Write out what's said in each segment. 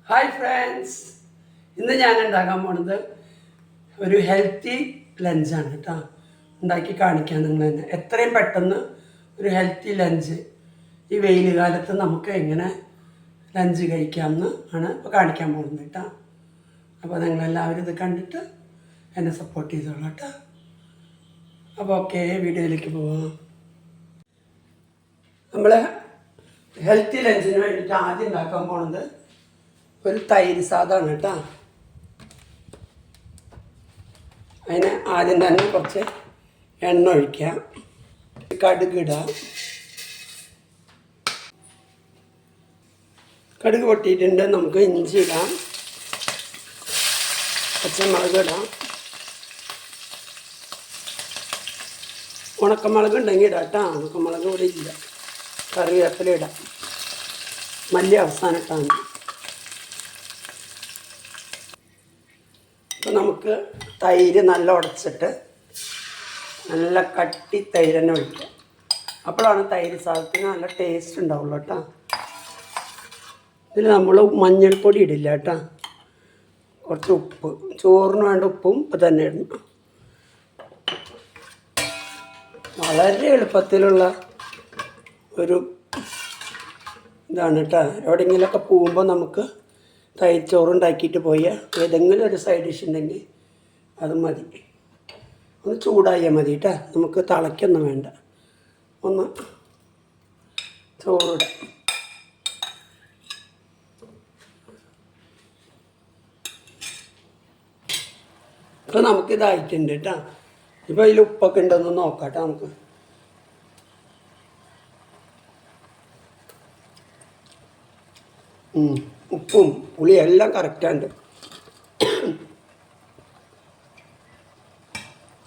Hi friends, ഇന്ന് ഞാൻ ഉണ്ടാക്കാൻ പോണത് ഒരു ഹെൽത്തി ലഞ്ചാണ് കേട്ടോ. ഉണ്ടാക്കി കാണിക്കാം നിങ്ങൾ തന്നെ. എത്രയും പെട്ടെന്ന് ഒരു ഹെൽത്തി ലഞ്ച് ഈ വെയിൽ കാലത്ത് നമുക്ക് എങ്ങനെ ലഞ്ച് കഴിക്കാമെന്ന് ആണ് ഇപ്പോൾ കാണിക്കാൻ പോകുന്നത് കേട്ടോ. അപ്പോൾ നിങ്ങളെല്ലാവരും ഇത് കണ്ടിട്ട് എന്നെ സപ്പോർട്ട് ചെയ്തോളൂ കേട്ടോ. അപ്പോൾ ഓക്കെ, വീഡിയോയിലേക്ക് പോവാം. നമ്മൾ ഹെൽത്തി ലഞ്ചിന് വേണ്ടിയിട്ട് ആദ്യം ഉണ്ടാക്കാൻ പോണത് ഒരു തൈര് സാദമാണ് കേട്ടോ. അതിന് ആദ്യം തന്നെ കുറച്ച് എണ്ണ ഒഴിക്കാം, കടുക് ഇടാം. കടുക് പൊട്ടിയിട്ടുണ്ട്. നമുക്ക് ഇഞ്ചി ഇടാം, പച്ചമുളക് ഇടാം, ഉണക്കമുളക് ഉണ്ടെങ്കിൽ ഇടാം കേട്ടോ. ഉണക്കമുളക് ഇവിടെ ഇല്ല. കറിവേപ്പില ഇടാം, മല്ലി അവസാനം ഇട്ടാൽ മതി. അപ്പോൾ നമുക്ക് തൈര് നല്ല ഉടച്ചിട്ട് നല്ല കട്ടി തൈര് തന്നെ ഒഴിക്കാം. അപ്പോഴാണ് തൈര് സാധനത്തിന് നല്ല ടേസ്റ്റ് ഉണ്ടാവുള്ളൂ കേട്ടോ. ഇതിൽ നമ്മൾ മഞ്ഞൾപ്പൊടി ഇടില്ല കേട്ടോ. കുറച്ച് ഉപ്പ്, ചോറിന് വേണ്ട ഉപ്പും ഇപ്പം തന്നെ ഇടണം. വളരെ എളുപ്പത്തിലുള്ള ഒരു ഇതാണ് കേട്ടോ. എവിടെയെങ്കിലുമൊക്കെ പോകുമ്പോൾ നമുക്ക് തൈര് ചോറുണ്ടാക്കിയിട്ട് പോയാൽ ഏതെങ്കിലും ഒരു സൈഡ് ഡിഷ് ഉണ്ടെങ്കിൽ അത് മതി. ഒന്ന് ചൂടായാൽ മതി കേട്ടോ. നമുക്ക് തിളയ്ക്കൊന്നും വേണ്ട. ഒന്ന് ചോറിടാം. ഇപ്പോൾ നമുക്കിതായിട്ടുണ്ട് കേട്ടോ. ഇപ്പോൾ അതിൽ ഉപ്പൊക്കെ ഉണ്ടെന്ന് നോക്കാം കേട്ടോ. നമുക്ക് ഉപ്പും പുളിയും എല്ലാം കറക്റ്റാണ്ട്.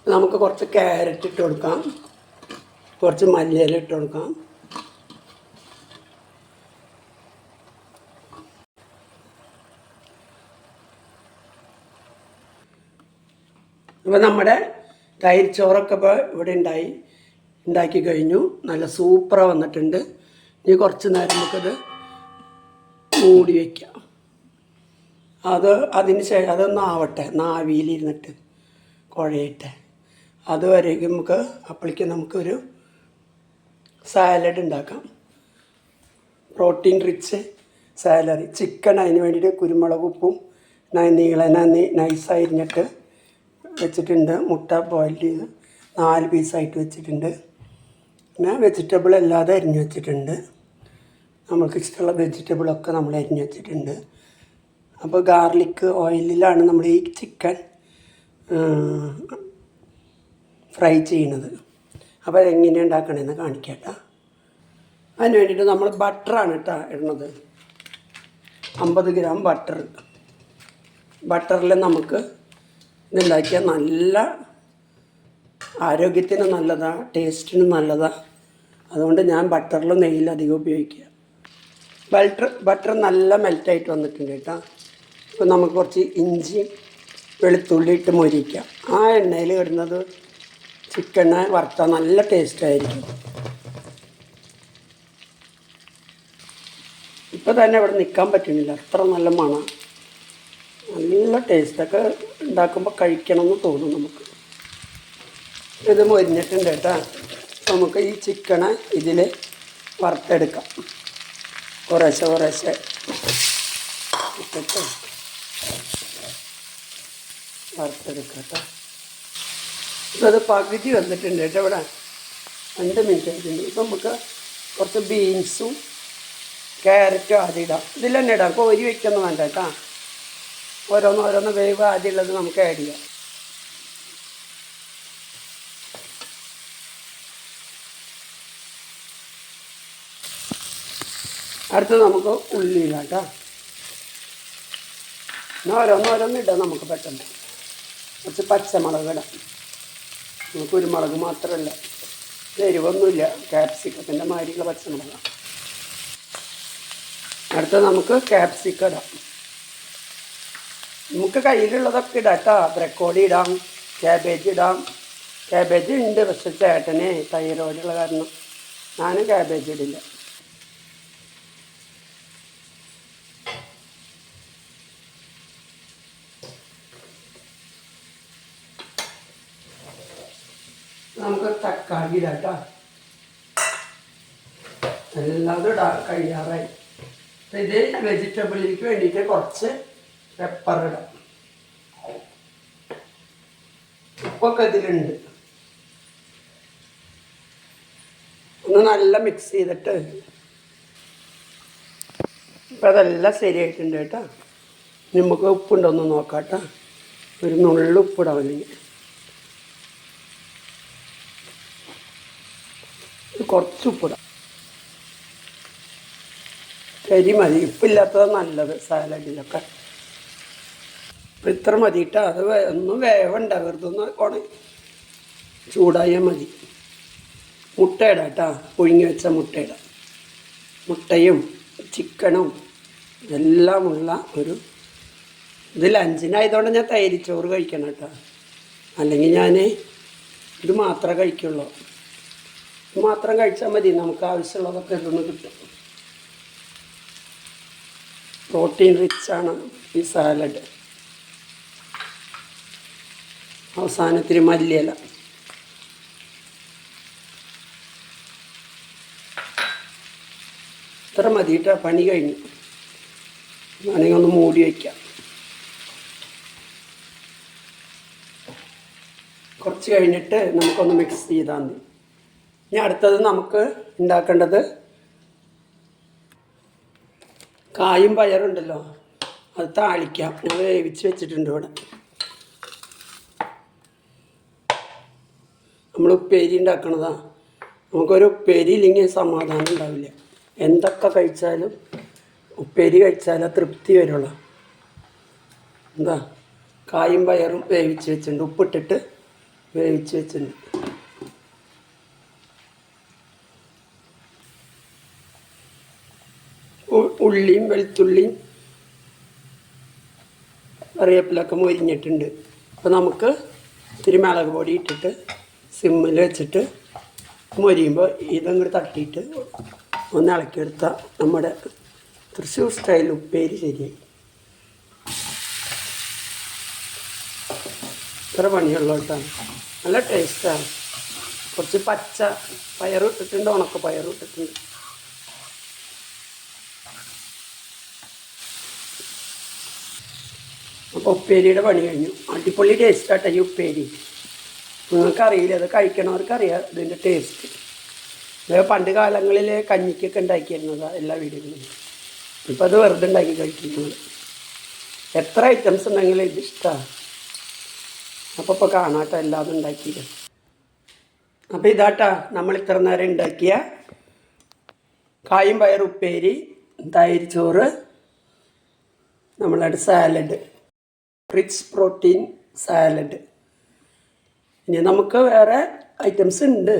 നമുക്ക് കുറച്ച് ക്യാരറ്റ് ഇട്ട് കൊടുക്കാം, കുറച്ച് മല്ലിയില ഇട്ട് കൊടുക്കാം. അപ്പോൾ നമ്മുടെ തൈര് ചോറൊക്കെ ഇപ്പോൾ ഇവിടെ ഉണ്ടാക്കി കഴിഞ്ഞു. നല്ല സൂപ്പറാണ് വന്നിട്ടുണ്ട്. ഇനി കുറച്ച് നേരം നമുക്കത് മൂടി വയ്ക്കാം. അതിന് ശേഷം അതൊന്ന് ആവട്ടെ, നാവിയിലിരുന്നിട്ട് കുഴയട്ടെ. അതുവരേക്കും അപ്പോഴേക്കും നമുക്കൊരു സാലഡ് ഉണ്ടാക്കാം. Protein rich salad. ചിക്കൻ അതിന് വേണ്ടിയിട്ട് കുരുമുളക് ഉപ്പും നൈസായിരിഞ്ഞിട്ട് വെച്ചിട്ടുണ്ട്. മുട്ട ബോയിൽ ചെയ്ത് 4 പീസായിട്ട് വെച്ചിട്ടുണ്ട്. പിന്നെ വെജിറ്റബിൾ അല്ലാതെ അരിഞ്ഞ് വെച്ചിട്ടുണ്ട്. നമുക്ക് ഇഷ്ടമുള്ള വെജിറ്റബിളൊക്കെ നമ്മൾ അരിഞ്ഞ് വെച്ചിട്ടുണ്ട്. അപ്പോൾ ഗാർലിക് ഓയിലിലാണ് നമ്മൾ ഈ ചിക്കൻ ഫ്രൈ ചെയ്യണത്. അപ്പോൾ അതെങ്ങനെയാണ് ഉണ്ടാക്കണമെന്ന് കാണിക്കാം കേട്ടോ. അതിന് വേണ്ടിയിട്ട് നമ്മൾ ബട്ടറാണ് കേട്ടോ ഇടുന്നത്. 50 ഗ്രാം ബട്ടർ. ബട്ടറിൽ നമുക്ക് ഇതുണ്ടാക്കിയാൽ നല്ല ആരോഗ്യത്തിന് നല്ലതാണ്, ടേസ്റ്റിന് നല്ലതാണ്. അതുകൊണ്ട് ഞാൻ ബട്ടറിൽ നെയ്യിലധികം ഉപയോഗിക്കുക. ബട്ടർ നല്ല മെൽറ്റായിട്ട് വന്നിട്ടുണ്ട് കേട്ടോ. അപ്പോൾ നമുക്ക് കുറച്ച് ഇഞ്ചി വെളുത്തുള്ളി ഇട്ട് മൊരിക്കാം. ആ എണ്ണയിൽ ഇടുന്നത് ചിക്കനെ വറുത്താൽ നല്ല ടേസ്റ്റായിരിക്കും. ഇപ്പോൾ തന്നെ ഇവിടെ നിൽക്കാൻ പറ്റുന്നില്ല, അത്ര നല്ല മണം. നല്ല ടേസ്റ്റൊക്കെ ഉണ്ടാക്കുമ്പോൾ കഴിക്കണമെന്ന് തോന്നും നമുക്ക്. ഇത് മൊരിഞ്ഞിട്ടുണ്ട് കേട്ടോ. നമുക്ക് ഈ ചിക്കനെ ഇതിൽ വറുത്തെടുക്കാം. കുറേശ്ശെ ഇട്ടിട്ട് വറുത്തെടുക്കാം കേട്ടോ. ഇപ്പം അത് പകുതി വന്നിട്ടുണ്ട് കേട്ടോ. ഇവിടെ 2 മിനിറ്റ് ആയിട്ടുണ്ട്. ഇപ്പം നമുക്ക് കുറച്ച് ബീൻസും ക്യാരറ്റും ആദ്യം ഇടാം. ഇതിൽ തന്നെ ഇടാം, കോരി വയ്ക്കൊന്നും വേണ്ട കേട്ടോ. ഓരോന്ന് വേവ് ആദ്യമുള്ളത് നമുക്ക് ആഡ് ചെയ്യാം. അടുത്ത് നമുക്ക് ഉള്ളി ഇടാം കേട്ടോ. എന്നാൽ ഓരോന്ന് ഇടാം നമുക്ക് പെട്ടെന്ന്. കുറച്ച് പച്ചമുളക് ഇടാം. കുരുമുളക് മാത്രമല്ല, എരിവൊന്നുമില്ല, ക്യാപ്സിക്കത്തിൻ്റെ മാതിരിയുള്ള പച്ചമുളക്. അടുത്ത് നമുക്ക് ക്യാപ്സിക്കം ഇടാം. നമുക്ക് കയ്യിലുള്ളതൊക്കെ ഇടാം കേട്ടോ. ബ്രക്കോളി ഇടാം, ക്യാബേജ് ഇടാം. ക്യാബേജ് ഉണ്ട്, പക്ഷെ ചേട്ടനെ തൈറോയിഡുള്ള കാരണം ഞാൻ ക്യാബേജ് ഇടില്ല. നമുക്ക് തക്കാളി ഇടാം കേട്ടോ. എല്ലാതും കഴിയാറായി. ഇത് വെജിറ്റബിളിലേക്ക് വേണ്ടിയിട്ട് കുറച്ച് പെപ്പർ ഇടാം. ഉപ്പൊക്കെ ഇതിലുണ്ട്. ഒന്ന് നല്ല മിക്സ് ചെയ്തിട്ട് ഇപ്പം അതെല്ലാം ശരിയായിട്ടുണ്ട് കേട്ടോ. നമുക്ക് ഉപ്പുണ്ടോന്ന് നോക്കാം കേട്ടോ. ഒരു നുള്ളു ഉപ്പിടാം. അല്ലെങ്കിൽ കുറച്ച് ഉപ്പിടാം. കരി മതി. ഉപ്പില്ലാത്തത് നല്ലത് സാലഡിലൊക്കെ. അപ്പം ഇത്ര മതി കേട്ടോ. അത് ഒന്നും വേവണ്ട, വെറുതെ ഒന്ന് ചൂടായാൽ മതി. മുട്ട ഇടാം കേട്ടോ. പുഴുങ്ങി വെച്ച മുട്ട ഇടാം. മുട്ടയും ചിക്കനും എല്ലാമുള്ള ഒരു ഇത് ലഞ്ചിനായതുകൊണ്ട് ഞാൻ തൈരിച്ചോറ് കഴിക്കണം കേട്ടോ. അല്ലെങ്കിൽ ഞാൻ ഇത് മാത്രമേ കഴിക്കുള്ളൂ. ഇത് മാത്രം കഴിച്ചാൽ മതി. നമുക്ക് ആവശ്യമുള്ളതൊക്കെ ഇതൊന്ന് കിട്ടും. പ്രോട്ടീൻ റിച്ചാണ് ഈ സാലഡ്. അവസാനത്തിന് മല്ലിയില. ഇത്ര മതി കേട്ടോ. പണി കഴിഞ്ഞു. വേണമെങ്കിൽ ഒന്ന് മൂടി വയ്ക്കാം. കുറച്ച് കഴിഞ്ഞിട്ട് നമുക്കൊന്ന് മിക്സ് ചെയ്താൽ മതി. ഇനി അടുത്തത് നമുക്ക് ഉണ്ടാക്കേണ്ടത് കായും പയറുണ്ടല്ലോ, അത് താളിക്കാം. ഞാൻ വേവിച്ച് വെച്ചിട്ടുണ്ട് ഇവിടെ. നമ്മൾ ഉപ്പേരി ഉണ്ടാക്കണതാണ്. നമുക്കൊരു ഉപ്പേരി ഇല്ലെങ്കിൽ സമാധാനം ഉണ്ടാവില്ല. എന്തൊക്കെ കഴിച്ചാലും ഉപ്പേരി കഴിച്ചാലേ തൃപ്തി വരുള്ളൂ. എന്താ, കായും പയറും വേവിച്ച് വെച്ചിട്ടുണ്ട്. ഉപ്പിട്ടിട്ട് വേവിച്ച് വെച്ചിട്ടുണ്ട്. ഉള്ളിയും വെളുത്തുള്ളിയും കറിവേപ്പിലൊക്കെ മൊരിഞ്ഞിട്ടുണ്ട്. അപ്പോൾ നമുക്ക് ഇത്തിരി മുളക് പൊടി ഇട്ടിട്ട് സിമ്മിൽ വെച്ചിട്ട് മൊരിയുമ്പോൾ ഇതങ്ങോട്ട് തട്ടിയിട്ട് ഒന്ന് ഇളക്കിയെടുത്താൽ നമ്മുടെ തൃശ്ശൂർ സ്റ്റൈൽ ഉപ്പേരി ശരിയായി. ഇത്ര പണിയുള്ള കേട്ടോ. നല്ല ടേസ്റ്റാണ്. കുറച്ച് പച്ച പയറും ഇട്ടിട്ടുണ്ട്, ഉണക്ക പയറും ഇട്ടിട്ടുണ്ട്. അപ്പോൾ ഉപ്പേരിയുടെ പണി കഴിഞ്ഞു. അടിപൊളി ടേസ്റ്റാട്ടെ ഈ ഉപ്പേരി. നിങ്ങൾക്കറിയില്ല, അത് കഴിക്കണവർക്കറിയാം ഇതിൻ്റെ ടേസ്റ്റ്. ഇത് പണ്ട് കാലങ്ങളിൽ കഞ്ഞിക്കൊക്കെ ഉണ്ടാക്കിയിരുന്നതാണ് എല്ലാ വീടുകളിലും. ഇപ്പം അത് വെറുതെ ഉണ്ടാക്കി കഴിക്കുന്നത്. എത്ര ഐറ്റംസ് ഉണ്ടെങ്കിലും ഇതിഷ്ടമാണ്. അപ്പോൾ ഇപ്പോൾ കാണാട്ടോ എല്ലാതും ഉണ്ടാക്കിയത്. അപ്പോൾ ഇതാട്ടാ നമ്മൾ ഇത്ര നേരം ഉണ്ടാക്കിയ കായും പയർ ഉപ്പേരി, തൈര് ചോറ്, നമ്മളുടെ സാലഡ്, റിച്ച് പ്രോട്ടീൻ സാലഡ്. ഇനി നമുക്ക് വേറെ ഐറ്റംസ് ഉണ്ട്.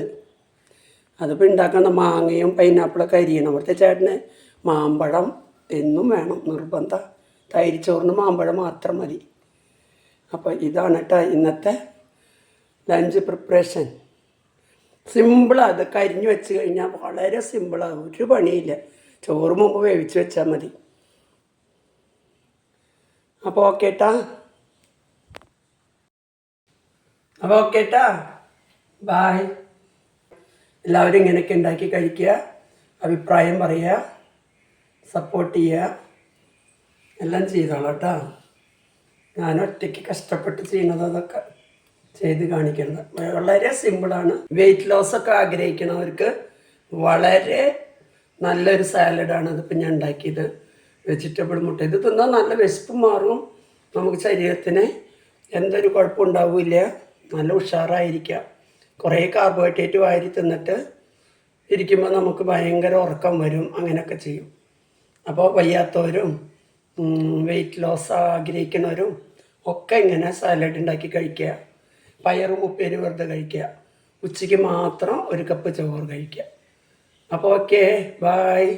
അതിപ്പോൾ ഉണ്ടാക്കുന്ന മാങ്ങയും പൈനാപ്പിളൊക്കെ അരിയണം. അവിടുത്തെ ചേട്ടന് മാമ്പഴം എന്നും വേണം, നിർബന്ധം. തൈര് ചോറിന് മാമ്പഴം മാത്രം മതി. അപ്പോൾ ഇതാണ് കേട്ടോ ഇന്നത്തെ ലഞ്ച് പ്രിപ്പറേഷൻ. സിമ്പിളാണ്. അത് കരിഞ്ഞ് വെച്ച് കഴിഞ്ഞാൽ വളരെ സിമ്പിളാണ്. ഒരു പണിയില്ല. ചോറ് മുമ്പ് വേവിച്ച് വെച്ചാൽ മതി. അപ്പോൾ ഓക്കേട്ടാ. ബായ്. എല്ലാവരും ഇങ്ങനെയൊക്കെ ഉണ്ടാക്കി കഴിക്കുക, അഭിപ്രായം പറയുക, സപ്പോർട്ട് ചെയ്യുക, എല്ലാം ചെയ്തോളാം കേട്ടോ. ഞാൻ ഒറ്റയ്ക്ക് കഷ്ടപ്പെട്ട് ചെയ്യുന്നത് അതൊക്കെ ചെയ്ത് കാണിക്കുന്നത്. വളരെ സിമ്പിളാണ്. വെയിറ്റ് ലോസൊക്കെ ആഗ്രഹിക്കുന്നവർക്ക് വളരെ നല്ലൊരു സാലഡാണ് ഇതിപ്പോൾ ഞാൻ ഉണ്ടാക്കിയത്. വെജിറ്റബിൾ മുട്ട ഇത് തിന്നാൽ നല്ല വിശപ്പ് മാറും. നമുക്ക് ശരീരത്തിന് എന്തൊരു കുഴപ്പമുണ്ടാവില്ല. നല്ല ഉഷാറായിരിക്കാം. കുറേ കാർബോഹൈഡ്രേറ്റ് വാരി തിന്നിട്ട് ഇരിക്കുമ്പോൾ നമുക്ക് ഭയങ്കര ഉറക്കം വരും. അങ്ങനെയൊക്കെ ചെയ്യും. അപ്പോൾ വയ്യാത്തവരും വെയിറ്റ് ലോസ് ആഗ്രഹിക്കുന്നവരും ഒക്കെ ഇങ്ങനെ സാലഡ് ഉണ്ടാക്കി കഴിക്കുക. പയറും ഉപ്പേരി വെറുതെ കഴിക്കുക. ഉച്ചയ്ക്ക് മാത്രം ഒരു കപ്പ് ചോറ് കഴിക്കുക. അപ്പോൾ ഓക്കെ, ബായ്.